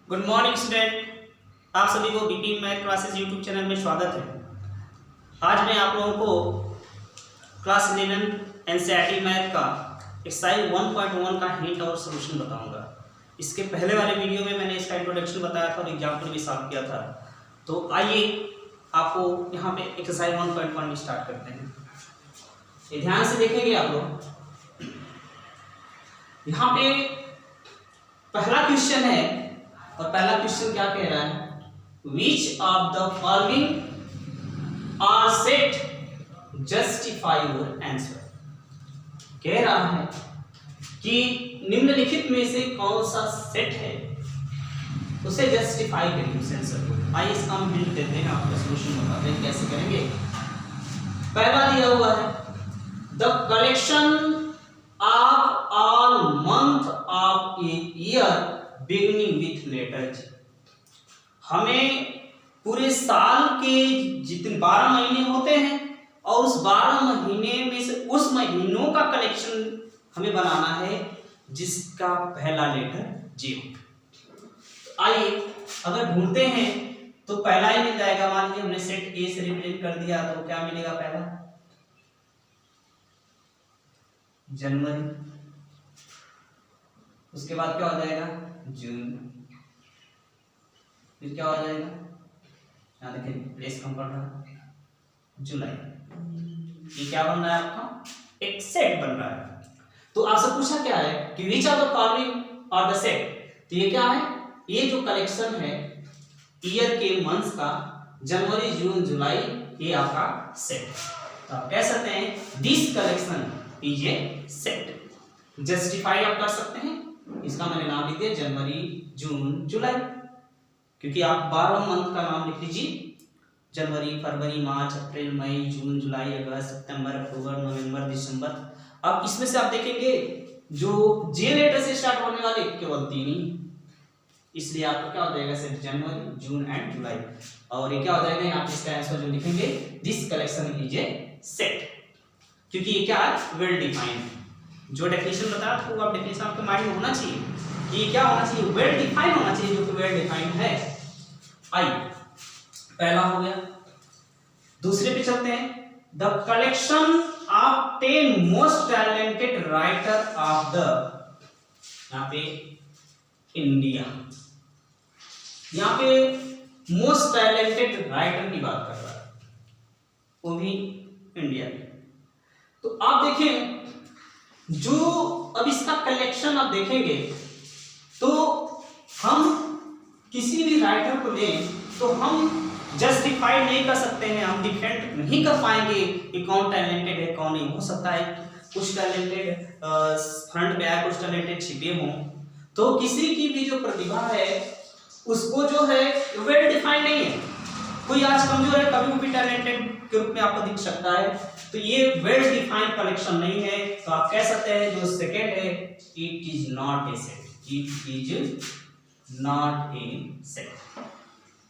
Good morning student, आप सभी को BP math classes YouTube channel में स्वागत है। आज मैं आप लोगों को क्लास 11 एनसीईआरटी मैथ का एक्सरसाइज 1.1 का हिंट और सॉल्यूशन बताऊंगा। इसके पहले वाले वीडियो में मैंने इसका इंट्रोडक्शन बताया था और एग्जाम्पल भी सॉल्व किया था। तो आइए आपको यहाँ पे एक्सरसाइज 1.1 स्टार्ट करते हैं। ये ध्यान से देखेंगे आप लोग। यहाँ पे पहला क्वेश्चन है और पहला क्वेश्चन क्या कह रहा है, which of the following are set justify your answer. कह रहा है कि निम्नलिखित में से कौन सा सेट है उसे जस्टिफाई करिए उस आंसर को। आइए इसका हम हिंट देते हैं, आपको सॉल्यूशन बताते हैं कैसे करेंगे। पहला दिया हुआ है the collection of all month of a year beginning with letter G. हमें पूरे साल के जितने 12 महीने होते हैं और उस 12 महीने में से उस महीनों का कलेक्शन हमें बनाना है जिसका पहला लेटर जी हो। तो आइए अगर ढूंढते हैं तो पहला ही मिल जाएगा। मान लीजिए हमने सेट ए से रिप्रेजेंट कर दिया तो क्या मिलेगा, पहला जनवरी, उसके बाद क्या हो जाएगा जून, फिर क्या हो जाएगा, यहाँ देखिए प्लेस कम पड़ रहा है, जुलाई। ये क्या बन रहा है आपका, एक सेट बन रहा है। तो आपसे पूछा क्या है कि which are the following are the set. तो ये क्या है, ये जो कलेक्शन है ईयर के मंथ्स का, जनवरी जून जुलाई, ये आपका सेट है। तो आप कह सकते हैं this collection is a set. Justify आप कर सकते हैं, इसका मैंने नाम लिख दिया जनवरी जून जुलाई, क्योंकि आप 12 मंथ का नाम लिख लीजिए, जनवरी फरवरी मार्च अप्रैल मई जून जुलाई अगस्त सितंबर अक्टूबर नवंबर दिसंबर। अब इसमें से आप देखेंगे जो जे लेटर से स्टार्ट होने वाले केवल 3 ही, इसलिए आपका क्या हो जाएगा सिर्फ जनवरी जून एंड जुलाई। और ये क्या हो जाएगा, यहाँ पे इसका आंसर जो लिखेंगे this collection is a set, क्योंकि ये क्या है वेल डिफाइंड। जो डेफिनेशन बताया था वो आप डेफिनेशन आपके माइंड में होना चाहिए कि ये क्या होना चाहिए, वेल डिफाइन होना चाहिए, जो कि वेल डिफाइंड है। आई पहला हो गया। दूसरे पे चलते हैं, the collection of 10 most talented writer of the, यहाँ पे इंडिया, यहाँ पे मोस्ट टैलेंटेड राइटर की बात कर रहा है, वो भी इंडिया में। तो आप देखें जो अब इसका कलेक्शन आप देखेंगे तो हम किसी भी राइटर को लें तो हम जस्टिफाई नहीं कर सकते हैं, हम डिफेंड नहीं कर पाएंगे कि कौन टैलेंटेड है कौन नहीं। हो सकता है कुछ टैलेंटेड फ्रंट पे आए, कुछ टैलेंटेड छिपे हों। तो किसी की भी जो प्रतिभा है उसको जो है वेल डिफाइंड नहीं है। कोई आज कमजोर है, कभी भी टैलेंटेड के रूप में आपको दिख सकता है, तो ये वेल डिफाइंड कलेक्शन नहीं है। तो आप कह सकते हैं जो सेकंड है it is not a set, it is not a set,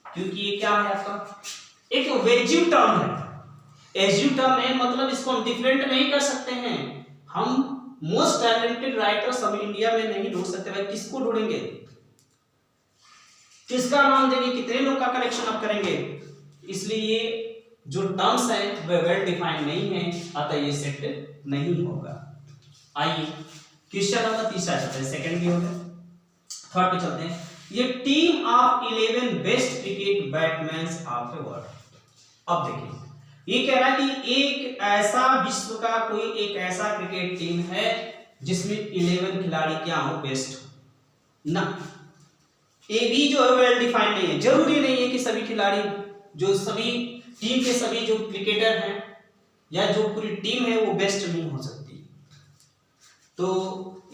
क्योंकि ये क्या है आपका एक वेजिव टर्म है। एजिव टर्म है मतलब इसको हम डिफरेंट नहीं कर सकते हैं। हम मोस्ट टैलेंटेड राइटर्स हम इंडिया में नहीं ढूंढ सकते। भाई किसको ढूंढेंगे, किसका नाम देंगे, कितने लोग का कलेक्शन आप करेंगे, इसलिए जो टर्म्स हैं वे वेल डिफाइंड नहीं है, अतः ये सेट नहीं होगा। आइए क्वेश्चन नंबर तीसरा चलते हैं, सेकंड भी हो गया, थर्ड पे चलते हैं। ये team of 11 best cricket batsman of the world. अब देखिए ये कह रहा है कि एक ऐसा विश्व का कोई एक ऐसा क्रिकेट टीम है जिसमें 11 खिलाड़ी क्या हो, बेस्ट हो ना। ए बी जो है वेल डिफाइंड नहीं है। जरूरी नहीं है कि सभी खिलाड़ी, जो सभी टीम के सभी जो क्रिकेटर हैं या जो पूरी टीम है वो बेस्ट नहीं हो सकती। तो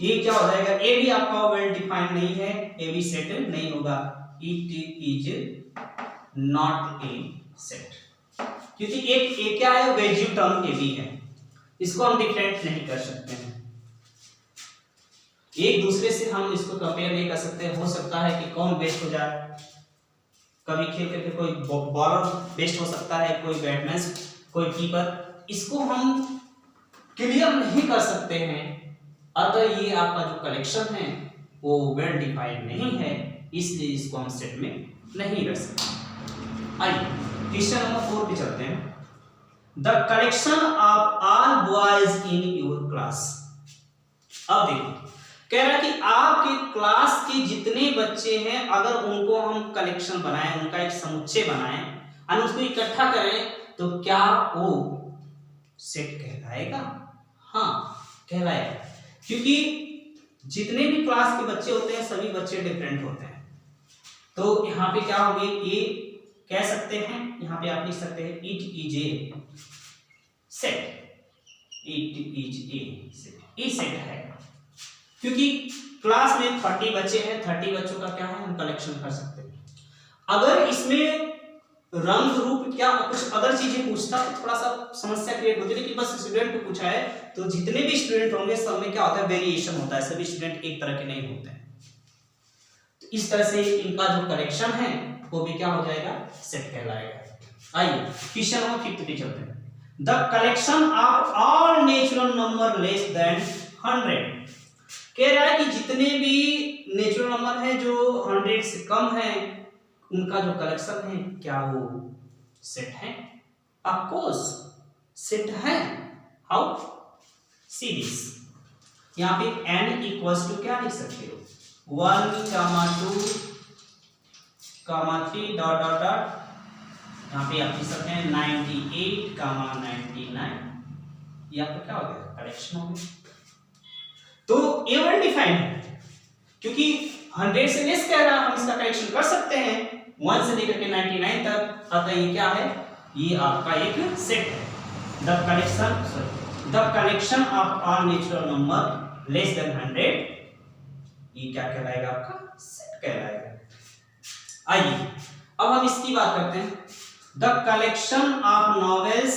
ये क्या हो जाएगा, ए भी आपका वेल डिफाइंड नहीं है, ए भी सेट नहीं होगा, it is not a set, क्योंकि एक क्या है वेजिव टर्म ए भी है, इसको हम डिफरेंट नहीं कर सकते हैं। एक दूसरे से हम इसको कंपेयर नहीं कर सकते। हो सकता है कि कौन बेस्ट हो जाए, कभी खेल करके कोई बॉलर बेस्ट हो सकता है, कोई बैट्समैन, कोई कीपर, इसको हम क्लियर नहीं कर सकते हैं। अतः ये आपका जो कलेक्शन है वो वेल डिफाइंड नहीं है, इसलिए इसको हम सेट में नहीं रख सकते। आइए क्वेश्चन नंबर 4 पे चलते हैं। The collection of all boys in your class. अब देखिए कह रहा है कि आपके क्लास के जितने बच्चे हैं अगर उनको हम कलेक्शन बनाएं, उनका एक समुच्चय बनाएं और उसको इकट्ठा करें तो क्या वो सेट कहलाएगा? हाँ कहलाएगा, क्योंकि जितने भी क्लास के बच्चे होते हैं सभी बच्चे डिफरेंट होते हैं। तो यहाँ पे क्या होंगे, ये कह सकते हैं, यहाँ पे आप लिख सकते हैं it is a set, it is a set, ये सेट है क्योंकि क्लास में 30 बच्चे हैं, 30 बच्चों का क्या है हम कलेक्शन कर सकते हैं। अगर इसमें रंग रूप क्या कुछ अदर चीजें पूछता तो थोड़ा सा समस्या क्रिएट होती है, लेकिन बस स्टूडेंट को पूछा है तो जितने भी स्टूडेंट होंगे सब में क्या होता है वेरिएशन होता है, सभी स्टूडेंट एक तरह के नहीं होते हैं। तो इस तरह से इनका जो कलेक्शन है वो भी क्या हो जाएगा, सेट कहलाएगा। आइए क्वेश्चन नंबर 5 पे चलते हैं। The collection of all natural number less than 100। कह रहा है कि जितने भी नेचुरल नंबर है जो 100 से कम है उनका जो कलेक्शन है क्या वो सेट है? ऑफ कोर्स सेट है। हाउ? सी दिस, यहाँ पे n इक्वल्स टू क्या लिख सकते हो 1, 2, 3 डॉट डॉट डॉट, यहाँ पे आप लिख सकते हैं 98, 99, ये आपका क्या हो गया कलेक्शन हो गया। तो ये वेल डिफाइंड है क्योंकि 100 से लेस कह रहा है, हम इसका कलेक्शन कर सकते हैं 1 से लेकर के 99 तक, अतः ये क्या है, ये आपका एक सेट है। The collection of all natural number less than 100, ये क्या कहलाएगा आपका सेट कहलाएगा। आइए अब हम इसकी बात करते हैं। The collection of novels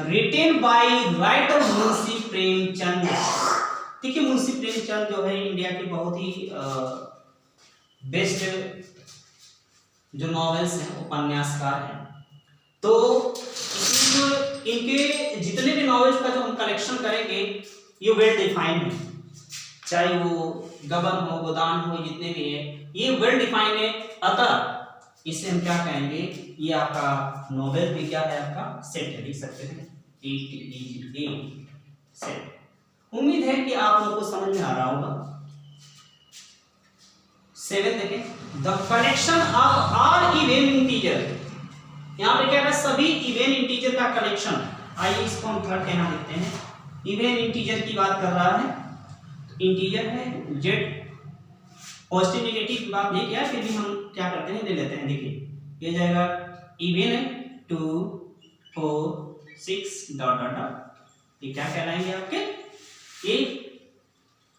written by writer Munshi Premchand. देखिए मुंशी प्रेमचंद जो है इंडिया के बहुत ही बेस्ट जो नॉवेल्स हैं उपन्यासकार हैं। तो इनके जितने भी नॉवेल्स का जो हम कलेक्शन करेंगे ये वेल डिफाइंड है, चाहे वो गबन हो गोदान हो जितने भी है ये वेल डिफाइंड है, अतः इसे हम क्या कहेंगे, ये आपका नॉवेल भी क्या है आपका सेट है, लिख सकते हैं सेट। उम्मीद है कि आप लोगों को समझ में आ रहा होगा। 7 देखें, the collection of all even integer. यहाँ पे क्या है सभी इवन इंटीजर का कलेक्शन। आइए इसको हम थोड़ा कहना देते हैं, इवन इंटीजर की बात कर रहा है, इंटीजर है जेड, पॉजिटिव नेगेटिव की बात नहीं किया, फिर भी हम क्या करते हैं ले लेते हैं। देखिए ये जाएगा इवन है 2, 4, 6 डॉट डॉट डॉट, ये क्या कहलाएंगे आपके, ये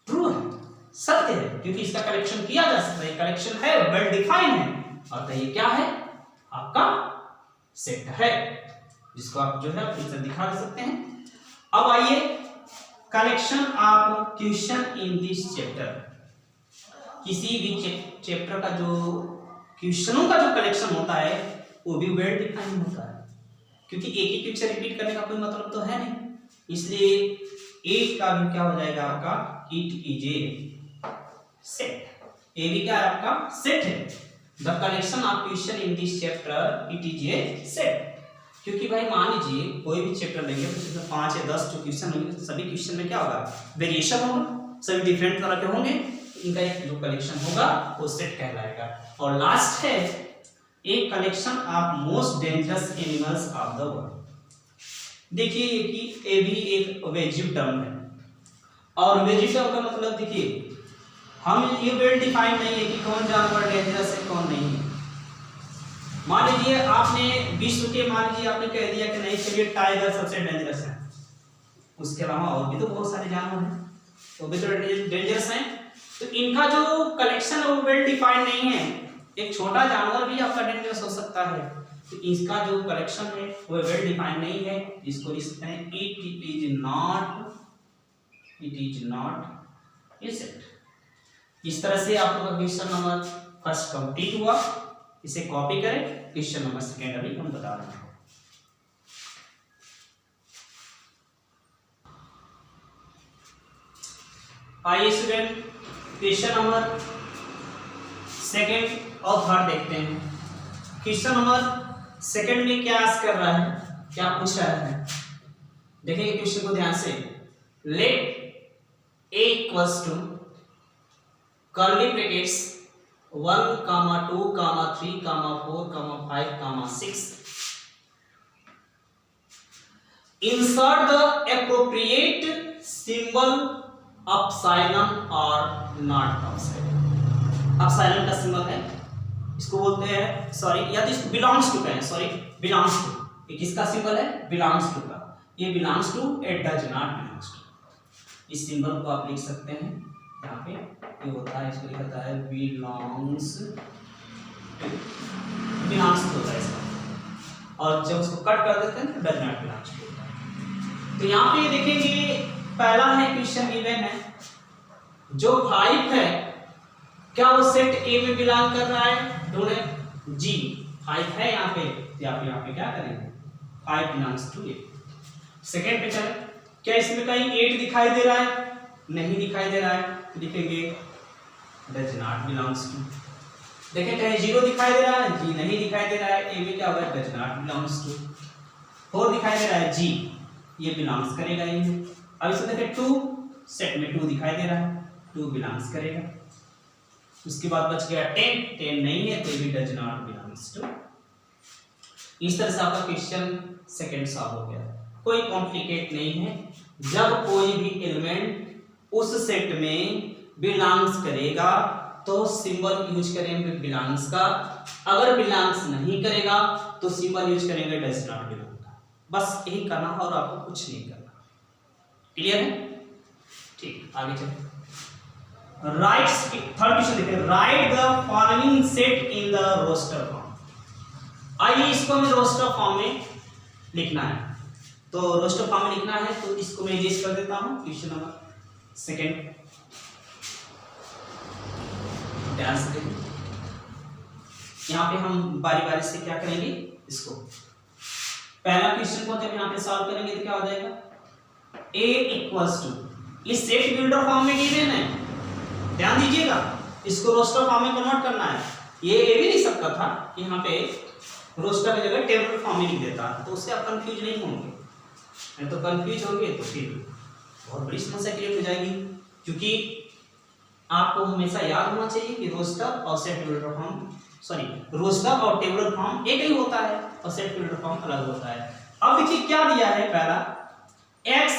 ट्रू है, सत्य है, क्योंकि इसका कलेक्शन किया जा सकता है, कलेक्शन है वेल डिफाइंड है, और ये क्या है आपका सेट है, जिसको आप जो है फिर दिखा सकते हैं। अब आइए collection of question in this chapter. किसी भी चैप्टर का जो क्वेश्चनों का जो कलेक्शन होता है वो भी वेल डिफाइंड होता है, क्योंकि एक ही क्वेश्चन रिपीट करने का कोई मतलब तो है नहीं, इसलिए एक का भी क्या हो जाएगा आपका इट इज ए सेट, ये भी क्या है आपका सेट है। The collection of question in this chapter it is a set, क्योंकि भाई मान लीजिए कोई भी चैप्टर लेंगे तो इसमें 5 या 10 जो क्वेश्चन होंगे तो सभी क्वेश्चन में क्या होगा वेरिएशन होगा, सभी डिफरेंट तरह के होंगे, इनका एक जो कलेक्शन होगा वो सेट कहलाएगा। और लास्ट है एक collection of most dangerous animals of the world. देखिए कि ये भी एक वेजिव टर्म है, और वेजिव टर्म का मतलब देखिए हम ये वेल डिफाइन नहीं है कि कौन जानवर डेंजरस है कौन नहीं है। मान लीजिए आपने विश्व के मान लीजिए आपने कह दिया कि नहीं चलिए टाइगर सबसे डेंजरस है, उसके अलावा और भी तो बहुत सारे जानवर हैं वो भी तो डेंजरस हैं, तो इनका जो कलेक्शन है वो वेल डिफाइंड नहीं है। एक छोटा जानवर भी आपका डेंजरस हो सकता है, तो इसका जो कलेक्शन है वो वेल डिफाइंड नहीं है, इसको लिख सकते हैं it is not a set. इस तरह से आप लोग का क्वेश्चन नंबर फर्स्ट कंप्लीट हुआ, इसे कॉपी करें, क्वेश्चन नंबर सेकेंड अभी हम बता रहे हैं। आइए स्टूडेंट क्वेश्चन नंबर सेकंड और थर्ड देखते हैं। क्वेश्चन नंबर सेकंड में क्या आस्क कर रहा है, क्या पूछ रहा है, देखिए क्वेश्चन को ध्यान से। Let a equals to curly brackets 1, 2, 3, 4, 5, 6 insert the appropriate symbol epsilon or not epsilon। epsilon का सिंबल है, इसको बोलते हैं, सॉरी या तो इसको बिलोंग्स टू कहें, सॉरी बिलोंग्स टू, ये किसका सिंबल है, बिलोंग्स टू का, ये belongs to, it does not belongs to. इस सिंबल को आप लिख सकते हैं यहाँ पे, ये होता है, इसको लिखा है बिलोंग्स टू, बिलोंग्स टू होता है इसका, और जब उसको कट कर देते हैं तो डज नॉट बिलोंग्स टू होता है। तो यहाँ पे देखेंगे पहला है क्वेश्चन गिवन है, जो 5 है क्या वो सेट ए में बिलोंग कर रहा है, ढूंढे जी 5 है यहाँ पे, तो आप यहाँ पे क्या करेंगे 5 बिलोंग्स टू ए। सेकंड पे चले, क्या इसमें कहीं 8 दिखाई दे रहा है, नहीं दिखाई दे रहा है, तो लिखेंगे डज नॉट बिलोंग्स टू। देखें कहीं 0 दिखाई दे रहा है, जी नहीं दिखाई दे रहा है, ए में क्या होगा डज नॉट बिलोंग्स टू। 4 दिखाई दे रहा है, जी ये बिलोंग्स करेगा ये। अब इसमें देखें 2, सेट में 2 दिखाई दे रहा है, 2 बिलोंग्स करेगा। उसके बाद बच गया 10 नहीं है तो ये भी डज नॉट बिलोंग्स टू। इस तरह से आपका क्वेश्चन सेकंड सॉल्व हो गया, कोई कॉम्प्लिकेट नहीं है। जब कोई भी एलिमेंट उस सेट में बिलोंग्स करेगा तो सिंबल यूज करेंगे बिलोंग्स का, अगर बिलोंग्स नहीं करेगा तो सिंबल यूज करेंगे डज नॉट बिलोंग का। बस यही करना है और आपको कुछ नहीं करना। क्लियर है? ठीक, आगे चलिए। राइट, थर्ड क्वेश्चन देखिए, right the following set in the roster form. आइए इसको हमें रोस्टर फॉर्म में लिखना है, तो रोस्टर फॉर्म में लिखना है तो इसको मैं इरेज कर देता हूं। क्वेश्चन नंबर सेकंड, ध्यान से देखिए, यहाँ पे हम बारी बारी से क्या करेंगे, इसको पहला क्वेश्चन को जब यहाँ पे सॉल्व करेंगे तो क्या हो जाएगा, a इक्वल्स टू, इस सेट बिल्डर फॉर्म में गिवन है, ध्यान दीजिएगा, इसको रोस्टर फॉर्म में कन्वर्ट करना है। ये भी लिख सकता था कि यहाँ पे रोस्टर की जगह टेबल फॉर्म में लिख देता, तो उससे आप कंफ्यूज नहीं होंगे, नहीं तो कंफ्यूज होंगे तो फिर बहुत बड़ी समस्या क्रिएट हो जाएगी। क्योंकि आपको हमेशा याद होना चाहिए कि रोस्टर और set builder form, sorry roster और टेबल फॉर्म एक ही होता है और सेट बिल्डर फॉर्म अलग होता है। अब देखिए क्या दिया है, पहला x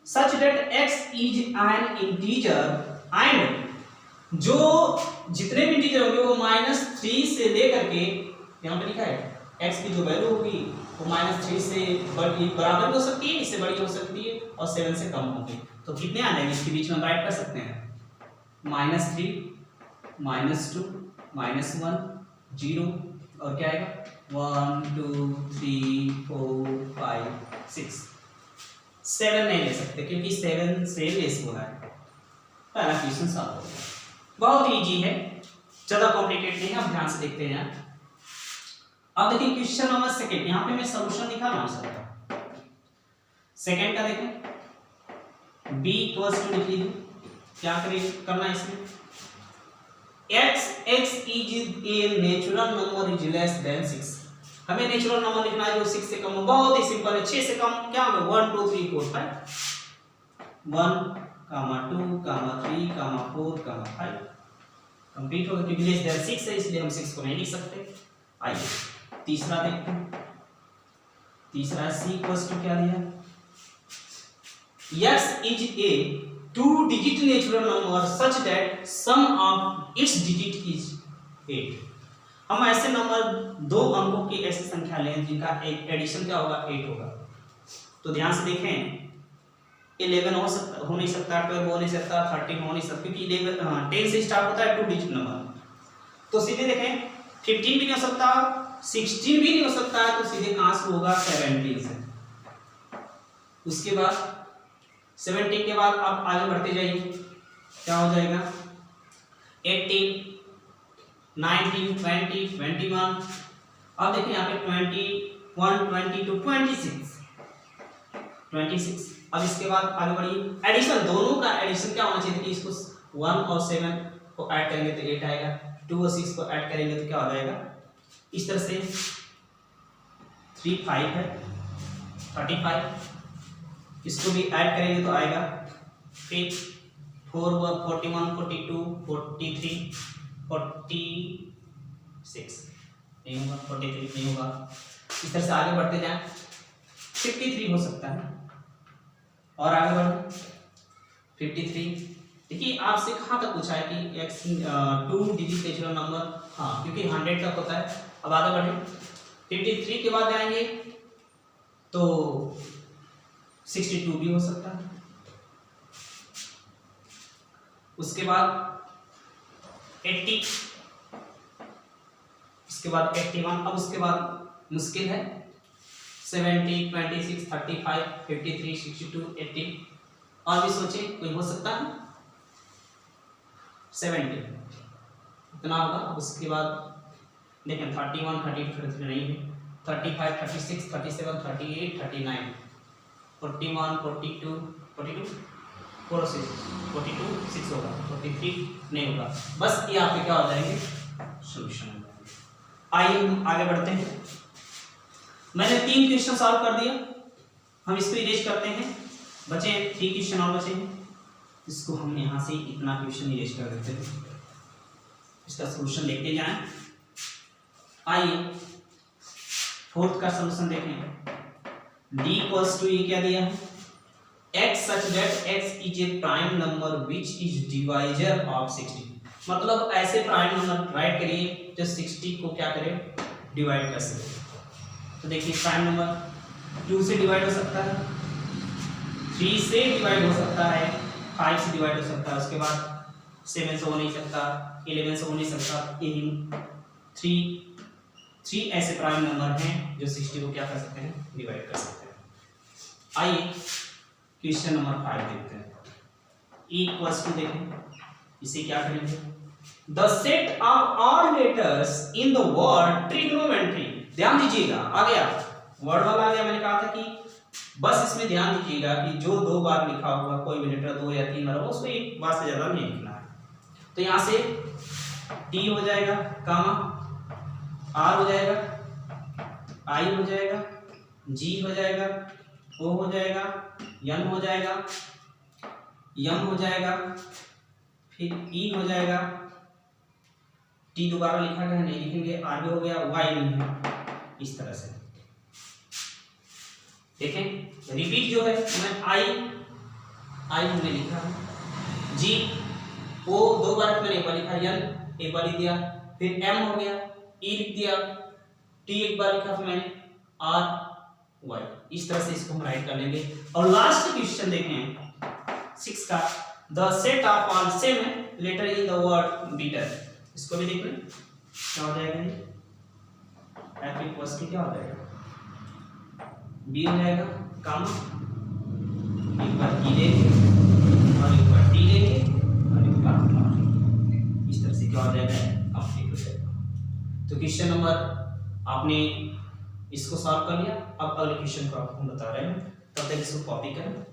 such that x is an integer and जो जितने भी इंटीजर होंगे वो -3 से लेकर के, यहाँ पे लिखा है x की जो वैल्यू होगी वो -3 से बड़ी बराबर भी हो सकती है, इससे बड़ी हो सकती है और 7 से कम होगी। तो कितने आ जाएंगे इसके बीच में हम राइट कर सकते हैं, -3, -2, -1, 0 और क्या आएगा 1 2 3 4 5 6 7 नहीं ले सकते क्योंकि 7 से लेस हो रहा है। पहला क्वेश्चन सॉल्व हो गया, बहुत इजी है, ज्यादा कॉम्प्लिकेट नहीं है। अब ध्यान से देखते हैं। अब देखिए क्वेश्चन नंबर सेकंड, यहाँ पे मैं सॉल्यूशन लिखा रहा हूं सर, सेकंड का देखें, b इक्वल्स टू लिख लीजिए, क्या करना है इसमें, x is a natural number is less than 6। हमें नेचुरल नंबर लिखना है जो 6 से कम हो, बहुत ही सिंपल है, 6 से कम क्या होगा 1 2 3 4 5, 1 2 3 4 5 कंप्लीट हो गया, क्योंकि लेस देन 6 है इसलिए हम 6 को नहीं लिख सकते। आइए तीसरा देखते हैं, तीसरा c इक्वल्स टू क्या दिया, x is a 2-digit natural number such that sum of its digit is 8। हम ऐसे नंबर 2 अंकों की ऐसी संख्या लें जिनका एक एडिशन क्या होगा 8 होगा। तो ध्यान से देखें, 11 हो नहीं सकता, 12 हो नहीं सकता, 13 हो नहीं सकता, क्योंकि 10 से स्टार्ट होता है 2 डिजिट नंबर। तो सीधे देखें 15 भी नहीं हो सकता, 16 भी नहीं हो सकता है, तो सीधे कहां से होगा 17 से। उसके बाद 17 के बाद आप आगे बढ़ते जाइए, क्या हो जाएगा 18 19 20 21। अब देखिए यहाँ पे 21 22 26। अब इसके बाद आगे बढ़िए, एडिशन दोनों का एडिशन क्या होना चाहिए कि इसको 1 और 7 को ऐड करेंगे तो 8 आएगा, 2 और 6 को ऐड करेंगे तो क्या हो जाएगा, इस तरह से 3 5 है 35, इसको भी ऐड करेंगे तो आएगा, फिर 4 हुआ 41 42 43 46 नहीं होगा, 43 नहीं होगा, इस तरह से आगे बढ़ते जाएं, 53 हो सकता है और आगे बढ़े 53। देखिए आपसे कहाँ तक पूछा है कि x 2 डिजिट नेचुरल नंबर, हाँ क्योंकि 100 तक होता है। अब आगे बढ़े 53 के बाद जाएंगे तो 62 भी हो सकता है, उसके बाद 80, इसके बाद 81, अब उसके बाद मुश्किल है 70 26 35 53 62 80, और भी सोचे कोई हो सकता है 70 इतना होगा। अब उसके बाद देखें 31 32 33 नहीं है, 35 36 37 38 39 41 42 42 42 6 होगा, 43 नहीं होगा। बस ये आपके क्या हो जाएंगे, सॉल्यूशन हो जाएंगे। आइए हम आगे बढ़ते हैं। मैंने 3 क्वेश्चन सॉल्व कर दिया, हम इसको इरेज करते हैं, बचे 3 क्वेश्चन और बचे हैं, इसको हम यहाँ से इतना क्वेश्चन इरेज कर देते हैं, इसका सॉल्यूशन देखते जाएं। आइए 4th का सॉल्यूशन देखें। d इक्वल्स टू ये क्या दिया है, x such that x is a prime number which is divisor of 60, मतलब ऐसे प्राइम नंबर राइट करिए जो 60 को क्या करे, डिवाइड कर सके। तो देखिए प्राइम नंबर 2 से डिवाइड हो सकता है, 3 से डिवाइड हो सकता है, 5 से डिवाइड हो सकता है, उसके बाद 7 से हो नहीं सकता, 11 से हो नहीं सकता, यही 3 ऐसे प्राइम नंबर हैं जो 60 को क्या कर सकते हैं, डिवाइड कर सकते हैं। आइए क्वेश्चन नंबर 5 देखते हैं। e इक्वल्स टू देखें, इसे क्या करेंगे, the set of all letters in the word trigonometry, ध्यान दीजिएगा आ गया वर्ड वाला आ गया, मैंने कहा था कि बस इसमें ध्यान दीजिएगा कि जो 2 बार लिखा होगा कोई भी लेटर 2 या 3 बार होगा उसको एक बार से ज्यादा नहीं लिखना है। तो यहाँ से t हो जाएगा, कामा r हो जाएगा, i हो जाएगा, g हो जाएगा, o हो जाएगा, n हो जाएगा, m हो जाएगा, फिर e हो जाएगा, t दोबारा लिखा गया नहीं लिखेंगे, r भी हो गया, y नहीं है, इस तरह से देखें। रिपीट जो है मैं i हमने लिखा है, g o 2 बार मैंने एक बार लिखा, n एक बार लिख दिया, फिर m हो गया, e लिख दिया, t एक बार लिखा, फिर मैंने r y, इस तरह से इसको हम राइट कर लेंगे। और लास्ट क्वेश्चन देखें 6 का, the set of all same letter in the word better, इसको भी देख लें क्या हो जाएगा, ये f इक्वल्स टू क्या हो जाएगा, b हो जाएगा, कामा एक बार e लेंगे और एक बार t लेंगे और एक बार r, इस तरह से क्या हो जाएगा, कंप्लीट हो जाएगा। तो क्वेश्चन नंबर आपने इसको सॉल्व कर लिया। अब अगले क्वेश्चन को आपको बता रहे हैं, तब तक इसको कॉपी करें।